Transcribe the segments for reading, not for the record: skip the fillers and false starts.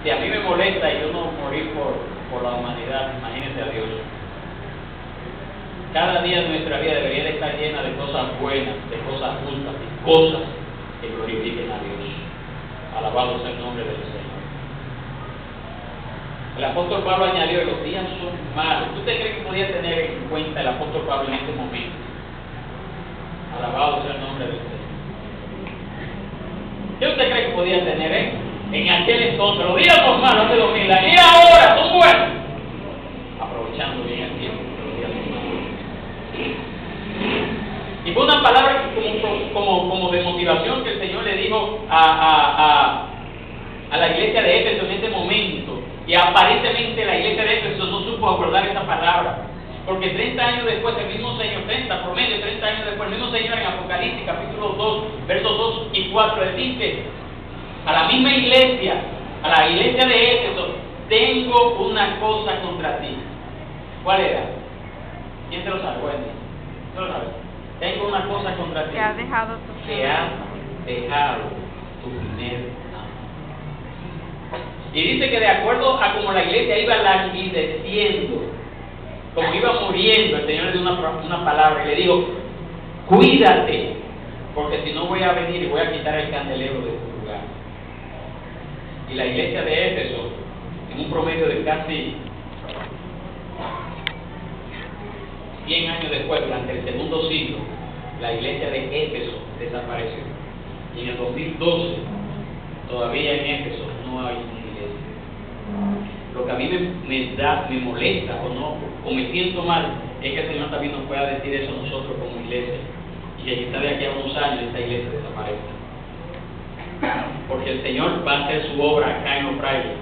Si a mí me molesta y yo no morir por la humanidad, imagínense a Dios. Cada día de nuestra vida debería de estar llena de cosas buenas, de cosas justas y cosas que glorifiquen a Dios. Alabado sea el nombre del Señor. El apóstol Pablo añadió que los días son malos. ¿Usted cree que podía tener en cuenta el apóstol Pablo en este momento? Alabado sea el nombre del Señor. ¿Qué usted cree que podía tener en aquel entonces? Los días son malos hace 2000 años. Y ahora son buenos. Aprovechando bien el tiempo. Los días son malos. Y fue una palabra como de motivación que el Señor le dijo a la iglesia de Éfeso en ese momento. Y aparentemente la iglesia de Éfeso no supo acordar esa palabra. Porque 30 años después, el mismo Señor, 30 años después, el mismo Señor en Apocalipsis, capítulo 2, versos 2 y 4, él dice a la misma iglesia, a la iglesia de Éfeso, tengo una cosa contra ti. ¿Cuál era? ¿Quién se lo sabe? Wendy. ¿Se lo sabe? Tengo una cosa contra ti. Que has dejado tu primer amor. Y dice que de acuerdo a como la iglesia iba languideciendo, como iba muriendo, el Señor le dio una palabra y le dijo: cuídate, porque si no voy a venir y voy a quitar el candelero de tu lugar. Y la iglesia de Éfeso, en un promedio de casi 100 años después, durante el segundo siglo, la iglesia de Éfeso desapareció. Y en el 2012, todavía en Éfeso no hay una iglesia. Lo que a mí me molesta o me siento mal es que el Señor también nos pueda decir eso a nosotros como iglesia. Y que quizá de aquí a unos años esta iglesia desaparezca. Porque el Señor va a hacer su obra acá en O'Reilly,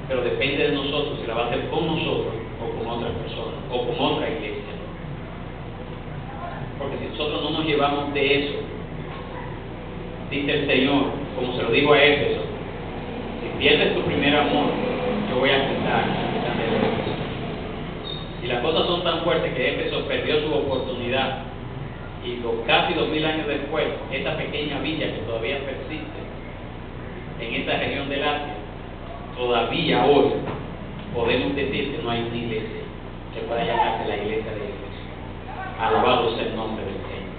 pero depende de nosotros si la va a hacer con nosotros o con otras personas o con otra iglesia. Porque si nosotros no nos llevamos de eso, dice el Señor, como se lo digo a Éfeso, si pierdes tu primer amor, yo voy a quitar el candelero. Y las cosas son tan fuertes que Éfeso perdió su oportunidad. Y casi 2000 años después, esa pequeña villa que todavía persiste en esta región del Asia, todavía hoy podemos decir que no hay una iglesia que pueda llamarse la iglesia de Éfeso. Alabado sea el nombre del Señor.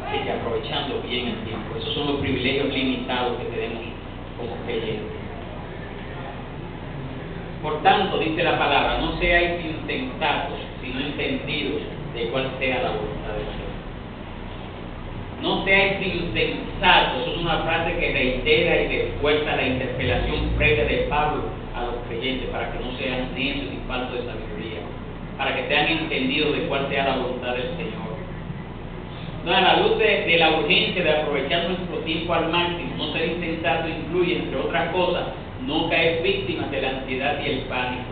Así que aprovechando bien el tiempo, esos son los privilegios limitados que tenemos como creyentes. Por tanto, dice la palabra, no seáis insensatos, sino entendidos de cuál sea la voluntad de Dios. No seáis insensatos, eso es una frase que reitera y refuerza la interpelación previa de Pablo a los creyentes, para que no sean necios y faltos de sabiduría, para que sean entendidos de cuál sea la voluntad del Señor. No, a la luz de la urgencia de aprovechar nuestro tiempo al máximo, no ser insensato incluye, entre otras cosas, no caer víctimas de la ansiedad y el pánico.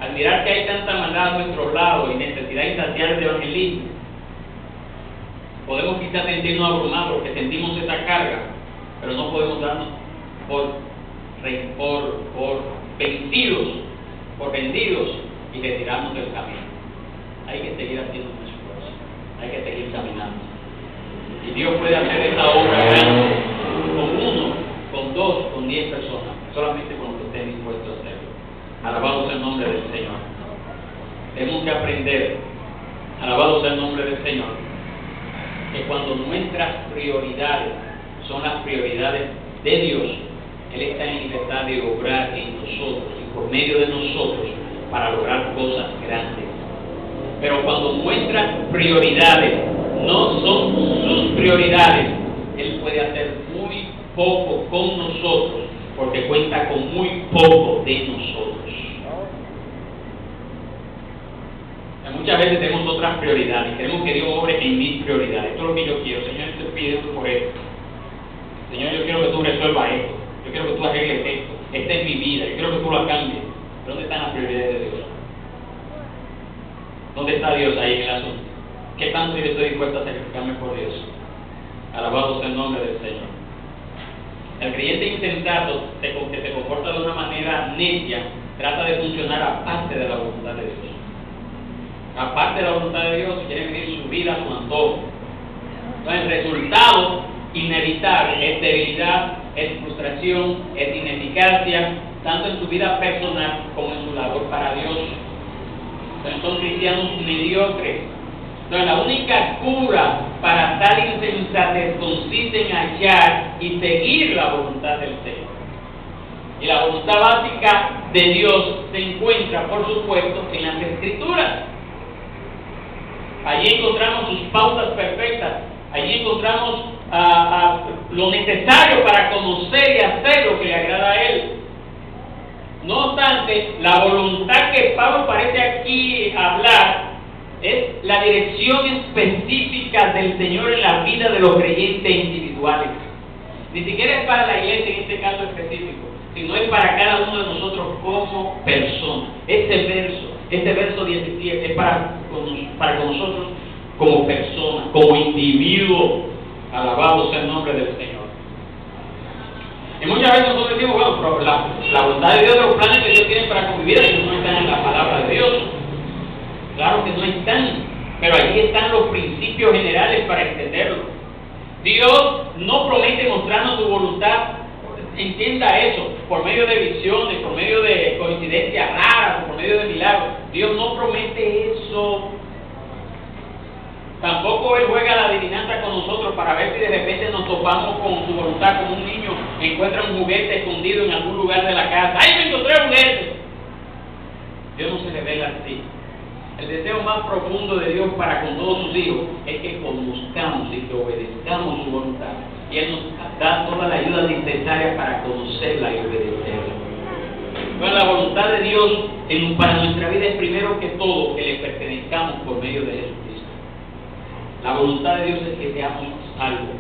Al mirar que hay tanta maldad a nuestro lado y necesidad insaciable de evangelismo, podemos quizás sentirnos abrumados porque sentimos esa carga, pero no podemos darnos por vendidos y retirarnos del camino. Hay que seguir haciendo un esfuerzo, hay que seguir caminando. Y Dios puede hacer esta obra grande con 1, con 2, con 10 personas, solamente con lo que estén dispuestos a hacerlo. Alabado sea el nombre del Señor. Tenemos que aprender, alabado sea el nombre del Señor, que cuando nuestras prioridades son las prioridades de Dios, Él está en libertad de obrar en nosotros y por medio de nosotros para lograr cosas grandes. Pero cuando nuestras prioridades no son sus prioridades, Él puede hacer muy poco con nosotros, porque cuenta con muy poco de nosotros. Muchas veces tenemos otras prioridades, queremos que Dios obre en mis prioridades. Esto es lo que yo quiero. Señor, te pido por esto. Señor, yo quiero que tú resuelvas esto. Yo quiero que tú arregles esto. Esta es mi vida. Yo quiero que tú la cambies. ¿Pero dónde están las prioridades de Dios? ¿Dónde está Dios ahí en el asunto? ¿Qué tanto yo estoy dispuesto a sacrificarme por Dios? Alabado sea el nombre del Señor. El creyente insensato que se comporta de una manera necia trata de funcionar aparte de la voluntad de Dios. Aparte de la voluntad de Dios, quiere vivir su vida a su antojo. Entonces, el resultado inevitable es debilidad, es frustración, es ineficacia. eficacia, tanto en su vida personal como en su labor para Dios. Entonces son cristianos mediocres. Entonces la única cura para tal insensatez consiste en hallar y seguir la voluntad del Señor. Y la voluntad básica de Dios se encuentra, por supuesto, en las Escrituras. Allí encontramos sus pautas perfectas. Allí encontramos lo necesario para conocer y hacer lo que le agrada a Él. No obstante, la voluntad que Pablo parece aquí hablar es la dirección específica del Señor en la vida de los creyentes individuales. Ni siquiera es para la iglesia en este caso específico, sino es para cada uno de nosotros como persona. Este verso 17 es para con nosotros como persona, como individuo. Alabado sea el nombre del Señor. Y muchas veces nosotros decimos, bueno, pero la voluntad de Dios, de los planes que Dios tiene para convivir, no están en la palabra de Dios. Claro que no están, pero allí están los principios generales para entenderlo. Dios no promete mostrarnos su voluntad, entienda eso, por medio de visiones, por medio de coincidencias raras, por medio de milagros. Dios no promete eso. Tampoco Él juega la adivinanza con nosotros para ver si de repente nos topamos con su voluntad, como un niño encuentra un juguete escondido en algún lugar de la casa. ¡Ay, me encontré un juguete! Dios no se revela así. El deseo más profundo de Dios para con todos sus hijos es que conozcamos y que obedezcamos su voluntad. Y Él nos da toda la ayuda necesaria para conocerla y obedecerla. Bueno, la voluntad de Dios para nuestra vida es primero que todo que le pertenezcamos por medio de Jesucristo. La voluntad de Dios es que seamos salvos.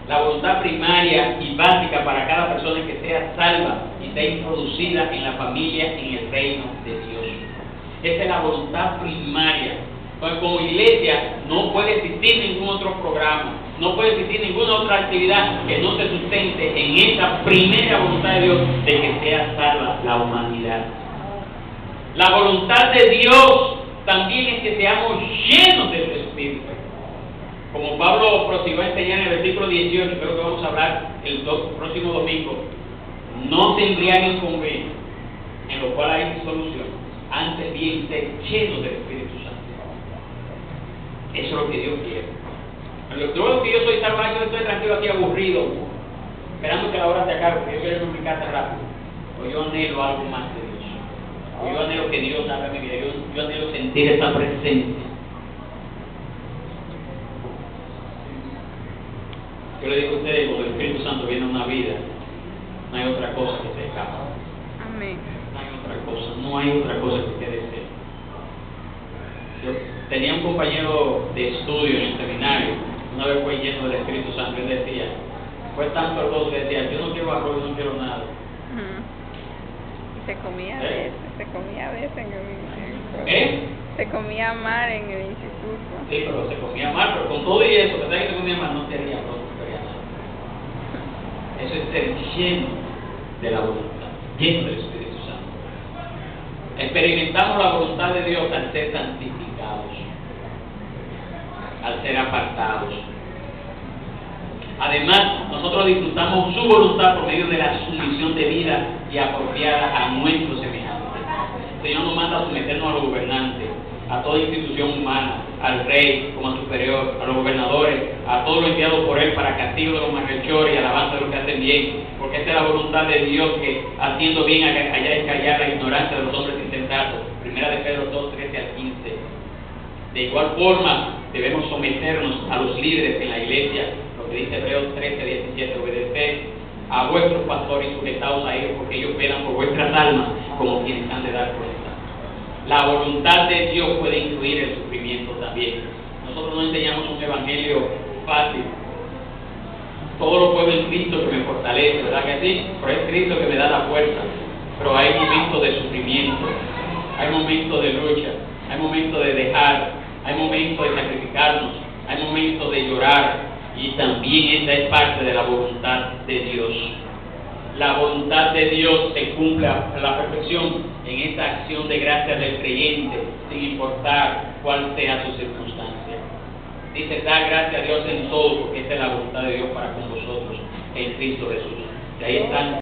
La voluntad primaria y básica para cada persona es que sea salva y sea introducida en la familia, en el reino de Dios. Esa es la voluntad primaria. Entonces, como iglesia no puede existir ningún otro programa, no puede existir ninguna otra actividad que no se sustente en esa primera voluntad de Dios de que sea salva la humanidad. La voluntad de Dios también es que seamos llenos del Espíritu. Como Pablo prosiguió a enseñar en el versículo 18, creo que vamos a hablar el próximo domingo, no se embriaguen con vino, en lo cual hay solución, antes bien ser llenos del Espíritu Santo. Eso es lo que Dios quiere. Luego que yo soy salvaje, yo estoy tranquilo aquí aburrido, esperando que la hora se acabe, porque yo quiero irme a mi casa rápido. O yo anhelo algo más de Dios. O yo anhelo que Dios haga mi vida. Yo anhelo sentir esa presencia. Yo le digo a ustedes, cuando el Espíritu Santo viene a una vida, no hay otra cosa que se escapa. Amén. No hay otra cosa que quede ser. Yo tenía un compañero de estudio en el seminario, una vez fue lleno del Espíritu Santo, él decía, fue tanto arroz que decía, yo no quiero arroz, yo no quiero nada. Se comía a veces en el Se comía mal en el instituto. Sí, pero se comía mal, pero con todo y eso, que se comía mal, no quería arroz, no quería nada. Eso es ser lleno de la voluntad, lleno del Espíritu Santo. Experimentamos la voluntad de Dios al ser santificados, al ser apartados. Además, nosotros disfrutamos su voluntad por medio de la sumisión debida y apropiada a nuestros semejantes. El Señor nos manda a someternos a los gobernantes, a toda institución humana, al rey como superior, a los gobernadores, a todos los enviados por Él para castigo de los malhechores y alabanza de los que hacen bien, porque esa es la voluntad de Dios, que haciendo bien allá es callar la ignorancia de los hombres insensatos. Primera de Pedro 2, 13 al 15. De igual forma, debemos someternos a los líderes en la iglesia, lo que dice Hebreos 13, 17, obedecer a vuestros pastores y sujetaos a ellos, porque ellos velan por vuestras almas como quienes han de dar cuenta. La voluntad de Dios puede incluir el sufrimiento también. Nosotros no enseñamos un evangelio fácil. Todo lo puedo en Cristo que me fortalece, ¿verdad que sí? Pero es Cristo que me da la fuerza. Pero hay momentos de sufrimiento, hay momentos de lucha, hay momentos de dejar, hay momentos de sacrificarnos, hay momentos de llorar, y también esa es parte de la voluntad de Dios. La voluntad de Dios se cumple a la perfección en esta acción de gracia del creyente, sin importar cuál sea su circunstancia. Dice, da gracias a Dios en todo, porque esta es la voluntad de Dios para con vosotros en Cristo Jesús. Y ahí están